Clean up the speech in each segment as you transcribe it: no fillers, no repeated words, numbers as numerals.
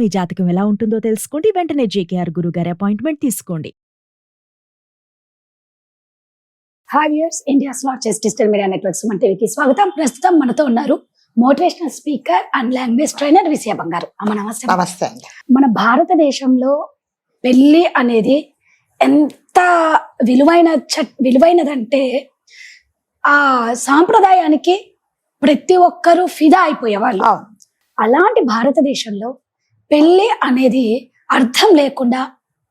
మీ జాతకం ఎలా ఉంటుందో తెలుసుకోండి. వెంటనే జేకేఆర్ గురుగారి అపాయింట్మెంట్ తీసుకోండి. Hi viewers, India's largest digital media network Suman టీవీకి స్వాగతం. ప్రస్తుతం మనతో ఉన్నారు motivational speaker and language trainer Vijaya Bangaru. అమ్మ నమస్తే. నమస్తే. మన భారతదేశంలో పెళ్లి అనేది ఎంత విలువైనదంటే ఆ సాంప్రదాయానికి ప్రతి ఒక్కరూ ఫిదా అయిపోయేవాళ్ళు. అలాంటి భారతదేశంలో పెళ్లి అనేది అర్థం లేకుండా,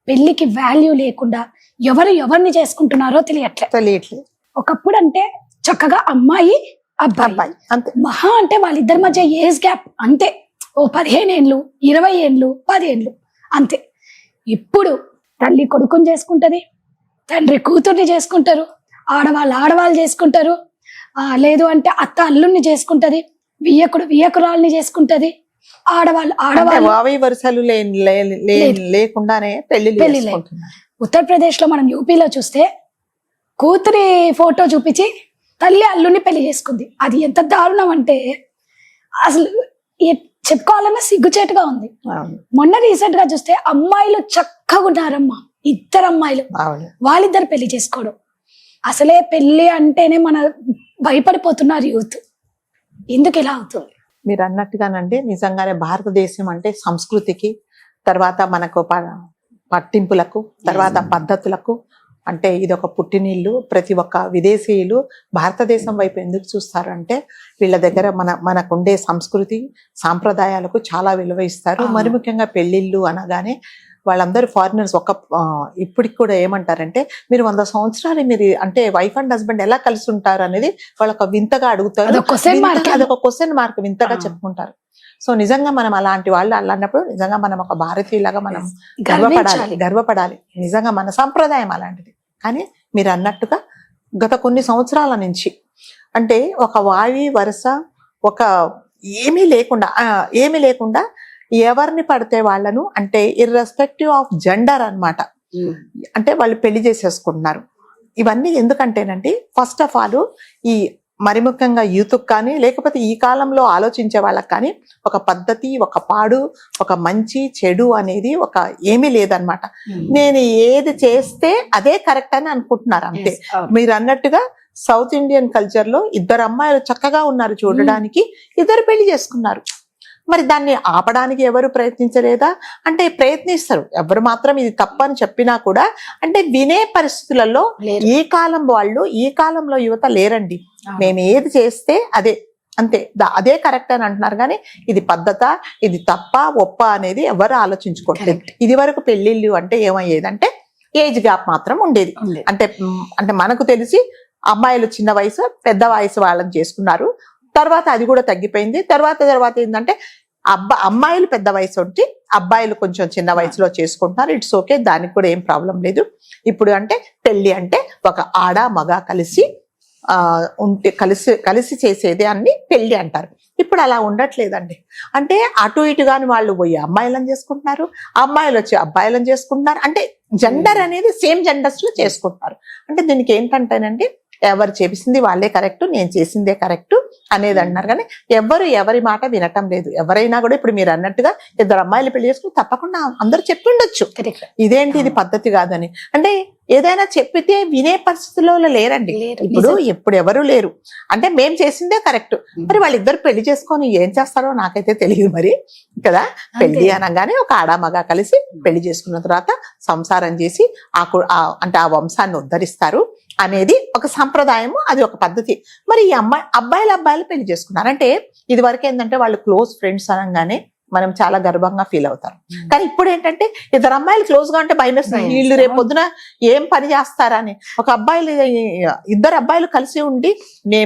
పెళ్లికి వాల్యూ లేకుండా ఎవరిని చేసుకుంటున్నారో తెలియట్లేదు. ఒకప్పుడు అంటే చక్కగా అమ్మాయి అబ్బాయి అంతే, మహా అంటే వాళ్ళిద్దరి మధ్య ఏజ్ గ్యాప్ అంతే, ఓ 15 ఏళ్ళు 20 ఏళ్ళు 10 ఏళ్ళు అంతే. ఇప్పుడు తల్లి కొడుకుని చేసుకుంటది, తండ్రి కూతుర్ని చేసుకుంటారు, ఆడవాళ్ళు చేసుకుంటారు, లేదు అంటే అత్త అల్లుడిని చేసుకుంటది, వియ్యకురాల్ని చేసుకుంటది, ఆడవాళ్ళు వరుసలు లేకుండానే పెళ్లి. ఉత్తరప్రదేశ్ లో మనం యూపీలో చూస్తే కూతురి ఫోటో చూపించి తల్లి అల్లుని పెళ్లి చేసుకుంది. అది ఎంత దారుణం అంటే అసలు చెప్పుకోవాలన్నా సిగ్గుచేటుగా ఉంది. మొన్న రీసెంట్ గా చూస్తే అమ్మాయిలు చక్కగా ఉన్నారమ్మా, 2 అమ్మాయిలు, వాళ్ళిద్దరు పెళ్లి చేసుకోవడం. అసలే పెళ్లి అంటేనే మన భయపడిపోతున్నారు యూత్. ఎందుకు ఇలా అవుతుంది? మీరు అన్నట్టుగానండి, నిజంగానే భారతదేశం అంటే సంస్కృతికి, తర్వాత మనకు పట్టింపులకు, తర్వాత పద్ధతులకు అంటే ఇది ఒక పుట్టినిల్లు. ప్రతి ఒక్క విదేశీయులు భారతదేశం వైపు ఎందుకు చూస్తారు అంటే వీళ్ళ దగ్గర మనకుండే సంస్కృతి సాంప్రదాయాలకు చాలా విలువ ఇస్తారు. మరి ముఖ్యంగా పెళ్లిళ్ళు అనగానే వాళ్ళందరూ ఫారినర్స్ ఇప్పటికి కూడా ఏమంటారంటే, మీరు 100 సంవత్సరాలు మీరు అంటే వైఫ్ అండ్ హస్బెండ్ ఎలా కలిసి ఉంటారు అనేది వాళ్ళొక వింతగా అడుగుతారు. అదొక క్వశ్చన్ మార్క్ వింతగా చెప్పుకుంటారు. సో నిజంగా మనం అలాంటి వాళ్ళు అన్నప్పుడు నిజంగా మనం ఒక భారతీయులాగా మనం గర్వపడాలి. నిజంగా మన సంప్రదాయం అలాంటిది. కానీ మీరు అన్నట్టుగా గత కొన్ని సంవత్సరాల నుంచి అంటే ఒక వావి వరుస ఒక ఏమీ లేకుండా ఎవరిని పడితే వాళ్ళను అంటే ఇర్రెస్పెక్టివ్ ఆఫ్ జెండర్ అన్నమాట, అంటే వాళ్ళు పెళ్లి చేసేసుకుంటున్నారు. ఇవన్నీ ఎందుకంటేనండి, ఫస్ట్ ఆఫ్ ఆల్ ఈ మరి ముఖ్యంగా యూత్కి కానీ లేకపోతే ఈ కాలంలో ఆలోచించే వాళ్ళకి కానీ ఒక పద్ధతి, ఒక పాడు, ఒక మంచి చెడు అనేది ఒక ఏమీ లేదనమాట. నేను ఏది చేస్తే అదే కరెక్ట్ అని అనుకుంటున్నారు అంతే. మీరు అన్నట్టుగా సౌత్ ఇండియన్ కల్చర్ లో 2 అమ్మాయిలు చక్కగా ఉన్నారు చూడడానికి, 2 పెళ్లి చేసుకున్నారు. మరి దాన్ని ఆపడానికి ఎవరు ప్రయత్నించలేదా అంటే ప్రయత్నిస్తారు. ఎవరు మాత్రం ఇది తప్పని చెప్పినా కూడా అంటే వినే పరిస్థితులలో ఈ కాలం వాళ్ళు, ఈ కాలంలో యువత లేరండి. మేము ఏది చేస్తే అదే అంతే, అదే కరెక్ట్ అని అంటున్నారు. కానీ ఇది పద్ధత, ఇది తప్ప ఒప్ప అనేది ఎవరు ఆలోచించుకోవట్లేదు. ఇది వరకు పెళ్లిళ్ళు అంటే ఏమయ్యేదంటే ఏజ్ గ్యాప్ మాత్రం ఉండేది. అంటే మనకు తెలిసి అమ్మాయిలు చిన్న వయసు పెద్ద వయసు వాళ్ళని చేసుకున్నారు. తర్వాత అది కూడా తగ్గిపోయింది. తర్వాత ఏంటంటే అమ్మాయిలు పెద్ద వయసు ఉంటే అబ్బాయిలు కొంచెం చిన్న వయసులో చేసుకుంటున్నారు. ఇట్స్ ఓకే, దానికి కూడా ఏం ప్రాబ్లం లేదు. ఇప్పుడు అంటే పెళ్లి అంటే ఒక ఆడ మగ కలిసి ఉంటే కలిసి చేసేది అన్ని పెళ్లి అంటారు. ఇప్పుడు అలా ఉండట్లేదండి. అంటే అటు ఇటుగాని వాళ్ళు పోయి అమ్మాయిలను చేసుకుంటున్నారు, అమ్మాయిలు వచ్చి అబ్బాయిలను చేసుకుంటున్నారు. అంటే జెండర్ అనేది సేమ్ జెండర్స్ లో చేసుకుంటున్నారు. అంటే దీనికి ఏంటంటేనండి, ఎవరు చేసింది వాళ్ళే కరెక్ట్, నేను చేసిందే కరెక్ట్ అనేది అంటున్నారు. కానీ ఎవరి మాట వినటం లేదు. ఎవరైనా కూడా ఇప్పుడు మీరు అన్నట్టుగా 2 అమ్మాయిలు పెళ్లి చేసుకుని తప్పకుండా అందరూ చెప్పిండొచ్చు, ఇదేంటి ఇది పద్ధతి కాదని. అంటే ఏదైనా చెప్పితే వినే పరిస్థితుల్లో లేరండి ఇప్పుడు ఎవరు లేరు. అంటే మేం చేసిందే కరెక్ట్. మరి వాళ్ళిద్దరు పెళ్లి చేసుకొని ఏం చేస్తారో నాకైతే తెలియదు మరి కదా. పెళ్లి అనగానే ఒక ఆడమగ కలిసి పెళ్లి చేసుకున్న తర్వాత సంసారం చేసి అంటే ఆ వంశాన్ని ఉద్ధరిస్తారు అనేది ఒక సంప్రదాయము, అది ఒక పద్ధతి. మరి ఈ అబ్బాయిలు పెళ్లి చేసుకున్నారు అంటే ఇది వరకు ఏంటంటే వాళ్ళు క్లోజ్ ఫ్రెండ్స్ అనగానే మనం చాలా గర్వంగా ఫీల్ అవుతారు. కానీ ఇప్పుడు ఏంటంటే 2 అమ్మాయిలు క్లోజ్ గా ఉంటే భయం వేస్తుంది. వీళ్ళు రేపు పొద్దున ఏం పని చేస్తారా అని. 2 అబ్బాయిలు కలిసి ఉండి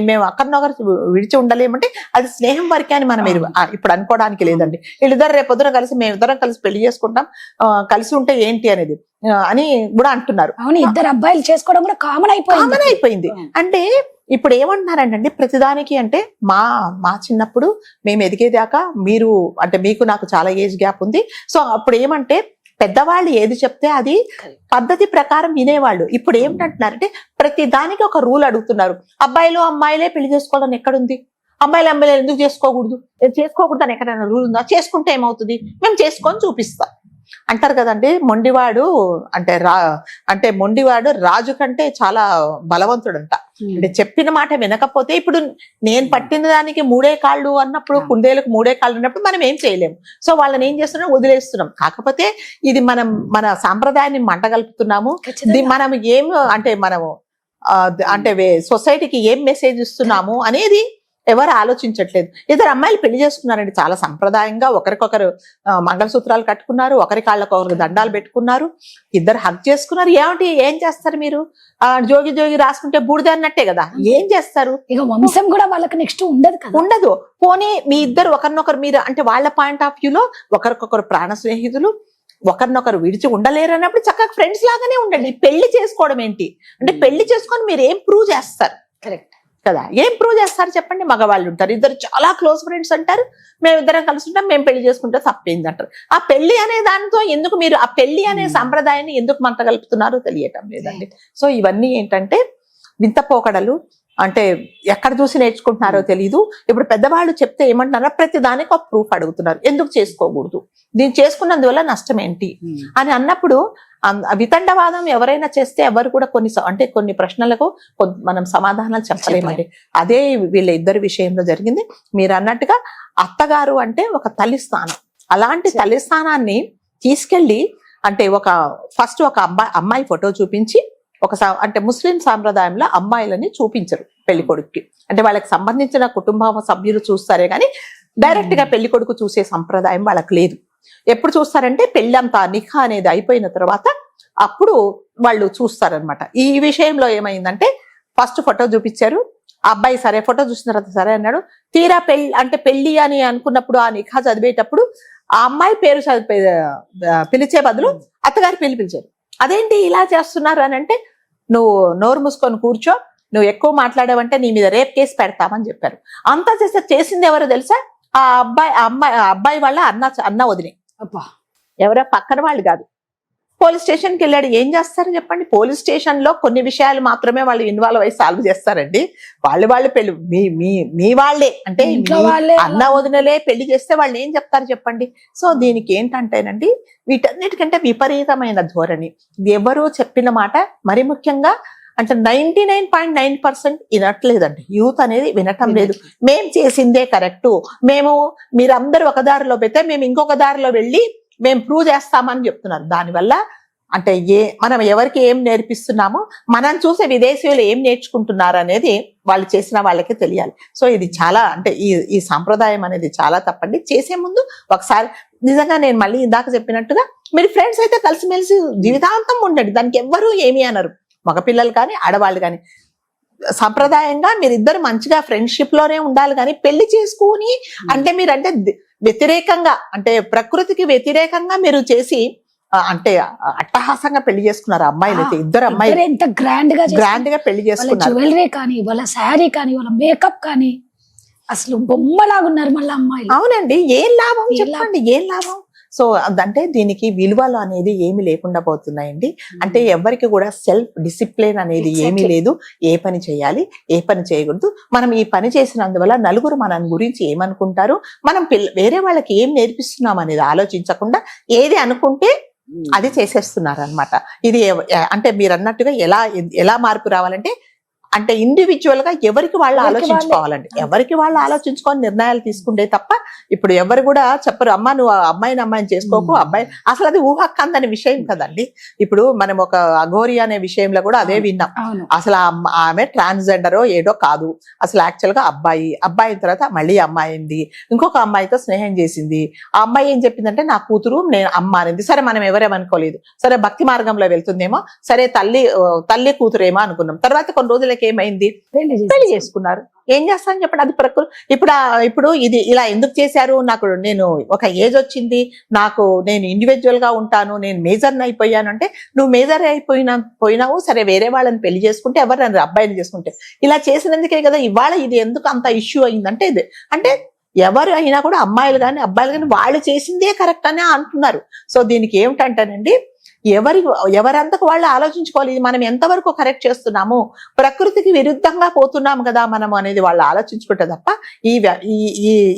మేము అక్కడనొకరు విడిచి ఉండలేమంటే అది స్నేహం వరకే అని మనం ఇప్పుడు అనుకోవడానికి లేదండి. వీళ్ళిద్దరు రేపు పొద్దున కలిసి మేమిద్దరం కలిసి పెళ్లి చేసుకుంటాం, కలిసి ఉంటే ఏంటి అనేది అని కూడా అంటున్నారు. అవును, 2 అబ్బాయిలు చేసుకోవడం కూడా కామన్ అయిపోయింది. అంటే ఇప్పుడు ఏమంటున్నారంటే ప్రతిదానికి అంటే మా చిన్నప్పుడు మేము ఎదిగేదాకా మీకు నాకు చాలా ఏజ్ గ్యాప్ ఉంది. సో అప్పుడు ఏమంటే పెద్దవాళ్ళు ఏది చెప్తే అది పద్ధతి ప్రకారం వినేవాళ్ళు. ఇప్పుడు ఏమిటంటున్నారంటే ప్రతి దానికి ఒక రూల్ అడుగుతున్నారు. అబ్బాయిలు అమ్మాయిలే పెళ్లి చేసుకోవాలని ఎక్కడుంది? అమ్మాయిలు ఎందుకు చేసుకోకూడదు, చేసుకోకూడదు అని ఎక్కడైనా రూల్ ఉందా? చేసుకుంటే ఏమవుతుంది, మేము చేసుకొని చూపిస్తాం అంటారు కదండి. మొండివాడు అంటే మొండివాడు రాజు కంటే చాలా బలవంతుడంట. అంటే చెప్పిన మాట వినకపోతే, ఇప్పుడు నేను పట్టిన దానికి 3 కాళ్ళు అన్నప్పుడు, కుందేలకు 3 కాళ్ళు ఉన్నప్పుడు మనం ఏం చేయలేము. సో వాళ్ళని ఏం చేస్తున్నాం, వదిలేస్తున్నాం. కాకపోతే ఇది మన సాంప్రదాయాన్ని మంటగలుపుతున్నాము. ఇది మనం ఏం అంటే మనము అంటే సొసైటీకి ఏం మెసేజ్ ఇస్తున్నాము అనేది ఎవరు ఆలోచించట్లేదు. ఇద్దరు అమ్మాయిలు పెళ్లి చేసుకున్నారండి చాలా సంప్రదాయంగా, ఒకరికొకరు మంగళసూత్రాలు కట్టుకున్నారు, ఒకరి కాళ్ళకు ఒకరికి దండాలు పెట్టుకున్నారు, ఇద్దరు హక్ చేసుకున్నారు. ఏం చేస్తారు మీరు? జోగి జోగి రాసుకుంటే బూడిద అన్నట్టే కదా. ఏం చేస్తారు? ఇక వంశం కూడా వాళ్ళకి నెక్స్ట్ ఉండదు కదా. ఉండదు. పోనీ మీ ఇద్దరు ఒకరినొకరు మీరు అంటే వాళ్ళ పాయింట్ ఆఫ్ వ్యూలో ఒకరికొకరు ప్రాణ స్నేహితులు, ఒకరినొకరు విడిచి ఉండలేరు అన్నప్పుడు చక్కగా ఫ్రెండ్స్ లాగానే ఉండండి. పెళ్లి చేసుకోవడం ఏంటి అంటే, పెళ్లి చేసుకొని మీరు ఏం ప్రూవ్ చేస్తారు? కరెక్ట్ కదా, ఏం ప్రూవ్ చేస్తారు చెప్పండి? మగవాళ్ళు ఉంటారు, ఇద్దరు చాలా క్లోజ్ ఫ్రెండ్స్ అంటారు, మేమిద్దరం కలిసి ఉంటాం, మేము పెళ్లి చేసుకుంటే తప్పేంది అంటారు. ఆ పెళ్లి అనే దానితో ఎందుకు మీరు ఆ పెళ్లి అనే సంప్రదాయాన్ని ఎందుకు మంట కలుపుతున్నారో తెలియటం లేదండి. సో ఇవన్నీ ఏంటంటే వింత పోకడలు. అంటే ఎక్కడ చూసి నేర్చుకుంటున్నారో తెలియదు. ఇప్పుడు పెద్దవాళ్ళు చెప్తే ఏమంటున్నారో ప్రతి దానికి ఒక ప్రూఫ్ అడుగుతున్నారు. ఎందుకు చేసుకోకూడదు, దీన్ని చేసుకున్నందువల్ల నష్టం ఏంటి అని అన్నప్పుడు వితండవాదం ఎవరైనా చేస్తే ఎవరు కూడా కొన్ని ప్రశ్నలకు మనం సమాధానాలు చెప్పలేమండి. అదే వీళ్ళ ఇద్దరి విషయంలో జరిగింది. మీరు అన్నట్టుగా అత్తగారు అంటే ఒక తల్లి స్థానం. అలాంటి తల్లి స్థానాన్ని తీసుకెళ్లి అంటే ఫస్ట్ ఒక అమ్మాయి ఫోటో చూపించి అంటే ముస్లిం సాంప్రదాయంలో అమ్మాయిలని చూపించరు పెళ్లి కొడుకుకి. అంటే వాళ్ళకి సంబంధించిన కుటుంబ సభ్యులు చూస్తారే కానీ డైరెక్ట్ గా పెళ్లి కొడుకు చూసే సంప్రదాయం వాళ్ళకి లేదు. ఎప్పుడు చూస్తారంటే పెళ్ళంతా నిఖా అనేది అయిపోయిన తర్వాత అప్పుడు వాళ్ళు చూస్తారనమాట. ఈ విషయంలో ఏమైందంటే ఫస్ట్ ఫోటో చూపించారు, ఆ అబ్బాయి సరే ఫోటో చూసిన తర్వాత సరే అన్నాడు. తీరా పెళ్లి అని అనుకున్నప్పుడు ఆ నిఖా చదివేటప్పుడు ఆ అమ్మాయి పేరు పిలిచే బదులు అత్తగారి పెళ్లి పిలిచారు. అదేంటి ఇలా చేస్తున్నారు అని అంటే, నువ్వు నోరు మూసుకొని కూర్చో, నువ్వు ఎక్కువ మాట్లాడావంటే నీ మీద రేప్ కేసు పెడతామని చెప్పారు. అంతా చేసింది ఎవరో తెలుసా? ఆ అబ్బాయి వాళ్ళ అన్న వదిలే, ఎవరో పక్కన వాళ్ళు కాదు. పోలీస్ స్టేషన్కి వెళ్ళాడు. ఏం చేస్తారు చెప్పండి? పోలీస్ స్టేషన్ లో కొన్ని విషయాలు మాత్రమే వాళ్ళు ఇన్వాల్వ్ అయ్యి సాల్వ్ చేస్తారండి. వాళ్ళు పెళ్లి మీ వాళ్ళే అంటే అన్న వదినలే పెళ్లి చేస్తే వాళ్ళు ఏం చెప్తారు చెప్పండి? సో దీనికి ఏంటంటేనండి, వీటన్నిటికంటే విపరీతమైన ధోరణి. ఎవరో చెప్పిన మాట మరి ముఖ్యంగా అంటే 99.9% వినట్లేదండి. యూత్ అనేది వినటం లేదు. మేం చేసిందే కరెక్టు, మీరందరూ ఒక దారిలో పెడితే మేము ఇంకొక దారిలో వెళ్ళి మేము ప్రూవ్ చేస్తామని చెప్తున్నారు. దానివల్ల అంటే మనం ఎవరికి ఏం నేర్పిస్తున్నామో, మనం చూసే విదేశీయులు ఏం నేర్చుకుంటున్నారు అనేది వాళ్ళు చేసిన వాళ్ళకే తెలియాలి. సో ఇది చాలా అంటే ఈ సాంప్రదాయం అనేది చాలా తప్పండి. చేసే ముందు ఒకసారి నిజంగా నేను మళ్ళీ ఇందాక చెప్పినట్టుగా మీరు ఫ్రెండ్స్ అయితే కలిసిమెలిసి జీవితాంతం ఉండండి, దానికి ఎవ్వరూ ఏమీ అనరు. మగపిల్లలు కానీ ఆడవాళ్ళు కానీ సంప్రదాయంగా మీరిద్దరు మంచిగా ఫ్రెండ్షిప్ లోనే ఉండాలి. కానీ పెళ్లి చేసుకుని అంటే మీరంటే వ్యతిరేకంగా అంటే ప్రకృతికి వ్యతిరేకంగా మీరు చేసి అంటే అట్టహాసంగా పెళ్లి చేసుకున్నారు. అమ్మాయిలు అయితే ఇద్దరు అమ్మాయిలు ఎంత గ్రాండ్ గా పెళ్లి చేసుకున్నారు. జ్యువెలరీ కానీ, వాళ్ళ శారీ కానీ, వాళ్ళ మేకప్ కానీ అసలు బొమ్మలాగున్నారు మళ్ళీ అమ్మాయిలు. అవునండి, ఏం లాభం చెప్పండి, ఏం లాభం? సో అంటే దీనికి విలువలు అనేది ఏమి లేకుండా పోతున్నాయండి. అంటే ఎవరికి కూడా సెల్ఫ్ డిసిప్లిన్ అనేది ఏమీ లేదు. ఏ పని చేయాలి, ఏ పని చేయకూడదు, మనం ఈ పని చేసినందువల్ల నలుగురు మన గురించి ఏమనుకుంటారు, మనం వేరే వాళ్ళకి ఏం నేర్పిస్తున్నాం అనేది ఆలోచించకుండా ఏది అనుకుంటే అది చేసేస్తున్నారు అనమాట. ఇది అంటే మీరు అన్నట్టుగా ఎలా మార్పు రావాలంటే అంటే ఇండివిజువల్ గా ఎవరికి వాళ్ళు ఆలోచించుకోవాలండి. ఎవరికి వాళ్ళు ఆలోచించుకొని నిర్ణయాలు తీసుకుంటే తప్ప ఇప్పుడు ఎవరు కూడా చెప్పరు, అమ్మ నువ్వు అమ్మాయిని చేసుకోకు, అబ్బాయి అసలు అది ఊహక్కందని విషయం కదండి. ఇప్పుడు మనం ఒక అఘోరి అనే విషయంలో కూడా అదే విన్నాం. అసలు ఆమె ట్రాన్స్జెండరో ఏడో కాదు, అసలు యాక్చువల్ గా అబ్బాయి తర్వాత మళ్ళీ అమ్మాయి అయింది, ఇంకొక అమ్మాయితో స్నేహం చేసింది. ఆ అమ్మాయి ఏం చెప్పిందంటే నా కూతురు నేను అమ్మ అనింది. సరే మనం ఎవరేమనుకోలేదు, సరే భక్తి మార్గంలో వెళ్తుందేమో, సరే తల్లి కూతురేమో అనుకున్నాం. తర్వాత కొన్ని రోజులకి ఏమైంది, పెళ్లి చేసుకున్నారు. ఏం చేస్తాను చెప్పండి, అది ప్రకృతి. ఇప్పుడు ఇది ఇలా ఎందుకు చేశారు? నేను ఒక ఏజ్ వచ్చింది, నేను ఇండివిజువల్ గా ఉంటాను, నేను మేజర్ అయిపోయాను అంటే, నువ్వు మేజర్ పోయినావు సరే, వేరే వాళ్ళని పెళ్లి చేసుకుంటే ఎవరు అబ్బాయిని చేసుకుంటే ఇలా చేసినందుకే కదా ఇవాళ ఇది ఎందుకు అంత ఇష్యూ అయిందంటే ఇది అంటే ఎవరు అయినా కూడా అమ్మాయిలు కానీ అబ్బాయిలు కానీ వాళ్ళు చేసిందే కరెక్ట్ అనే అంటున్నారు. సో దీనికి ఏమిటంటేనండి ఎవరంతకు వాళ్ళు ఆలోచించుకోవాలి. ఇది మనం ఎంతవరకు కరెక్ట్ చేస్తున్నాము, ప్రకృతికి విరుద్ధంగా పోతున్నాము కదా మనం అనేది వాళ్ళు ఆలోచించుకుంటే తప్ప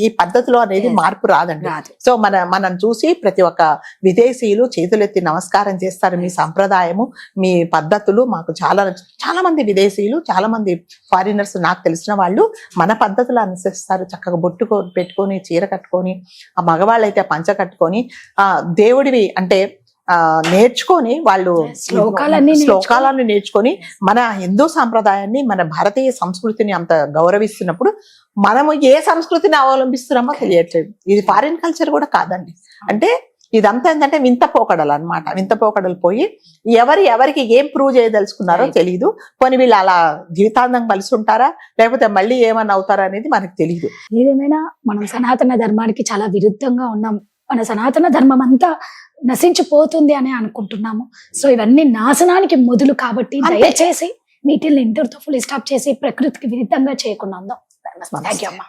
ఈ పద్ధతిలో అనేది మార్పు రాదండి. సో మనం చూసి ప్రతి ఒక్క విదేశీయులు చేతులెత్తి నమస్కారం చేస్తారు. మీ సంప్రదాయము, మీ పద్ధతులు మాకు చాలా మంది విదేశీయులు, చాలా మంది ఫారినర్స్ నాకు తెలిసిన వాళ్ళు మన పద్ధతులు అనుసరిస్తారు. చక్కగా బొట్టు పెట్టుకొని, చీర కట్టుకొని, ఆ మగవాళ్ళైతే పంచ కట్టుకొని, ఆ దేవుడివి అంటే నేర్చుకొని వాళ్ళు శ్లోకాలన్నీ నేర్చుకొని మన హిందూ సాంప్రదాయాన్ని, మన భారతీయ సంస్కృతిని అంత గౌరవిస్తున్నప్పుడు మనము ఏ సంస్కృతిని అవలంబిస్తున్నామో తెలియట్లేదు. ఇది ఫారిన్ కల్చర్ కూడా కాదండి. అంటే ఇదంతా ఏంటంటే వింత పోకడలు అనమాట. వింత పోకడలు పోయి ఎవరికి ఏం ప్రూవ్ చేయదలుచుకున్నారో తెలియదు. కొన్ని వీళ్ళు అలా జీవితాంతం కలిసి ఉంటారా, లేకపోతే మళ్ళీ ఏమన్నా అవుతారా అనేది మనకు తెలియదు. ఏదేమైనా మనం సనాతన ధర్మానికి చాలా విరుద్ధంగా ఉన్నాం. మన సనాతన ధర్మం అంతా నశించిపోతుంది అని అనుకుంటున్నాము. సో ఇవన్నీ నాశనానికి మొదలు కాబట్టి దయచేసి వీటిని ఇంతటితో ఫుల్ స్టాప్ చేసి ప్రకృతికి విరుద్ధంగా చేయకుండా ఉందాం. థాంక్యూ అమ్మా.